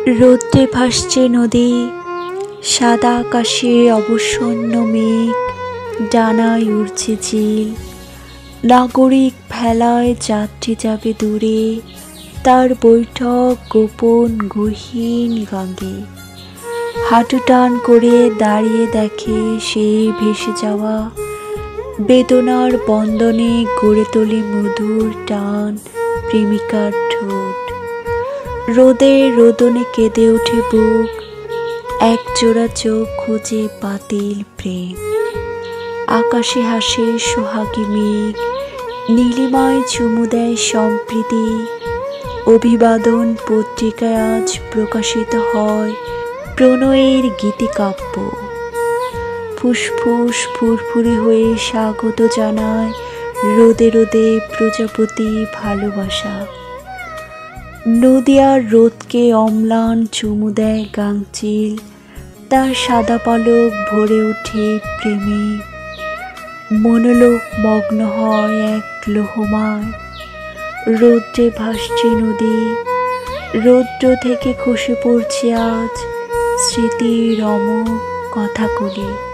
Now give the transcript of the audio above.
রৌদ্রে ভাসছে নদী, সাদা আকাশে অবসন্ন মেঘ, ডানায় উড়ছে চিল। নাগরিক ভেলায় যাত্রী যাবে দূরে, তার বৈঠক গোপন গহীন গাঙ্গে। হাঁটু টান করে দাঁড়িয়ে দেখে সেই ভেসে যাওয়া, বেদনার বন্দনে গড়ে তোলে মধুর টান প্রেমিকার ঠোঁট। রোদে রোদনে কেঁদে ওঠে বুক, এক জোড়া চোখ খুঁজে বাতিল প্রেম। আকাশে হাসে সোহাগী মেঘ, নীলিমায় চুমু দেয় সম্প্রীতি। অভিবাদন পত্রিকায় আজ প্রকাশিত হয় প্রণয়ের গীতিকাব্য। ফুসফুস ফুরফুরে হয়ে স্বাগত জানায় রোদে রোদে প্রজাপতি ভালোবাসা। নদী আর রোদকে অম্লান চুমু দেয় গাংচিল, তার সাদা পালক ভরে ওঠে প্রেমে। মনোলোক মগ্ন হয় এক লোহমায়, রৌদ্রে ভাসছে নদী। রৌদ্র থেকে খসে পড়ছে আজ স্মৃতির অমোঘ কথাগুলি।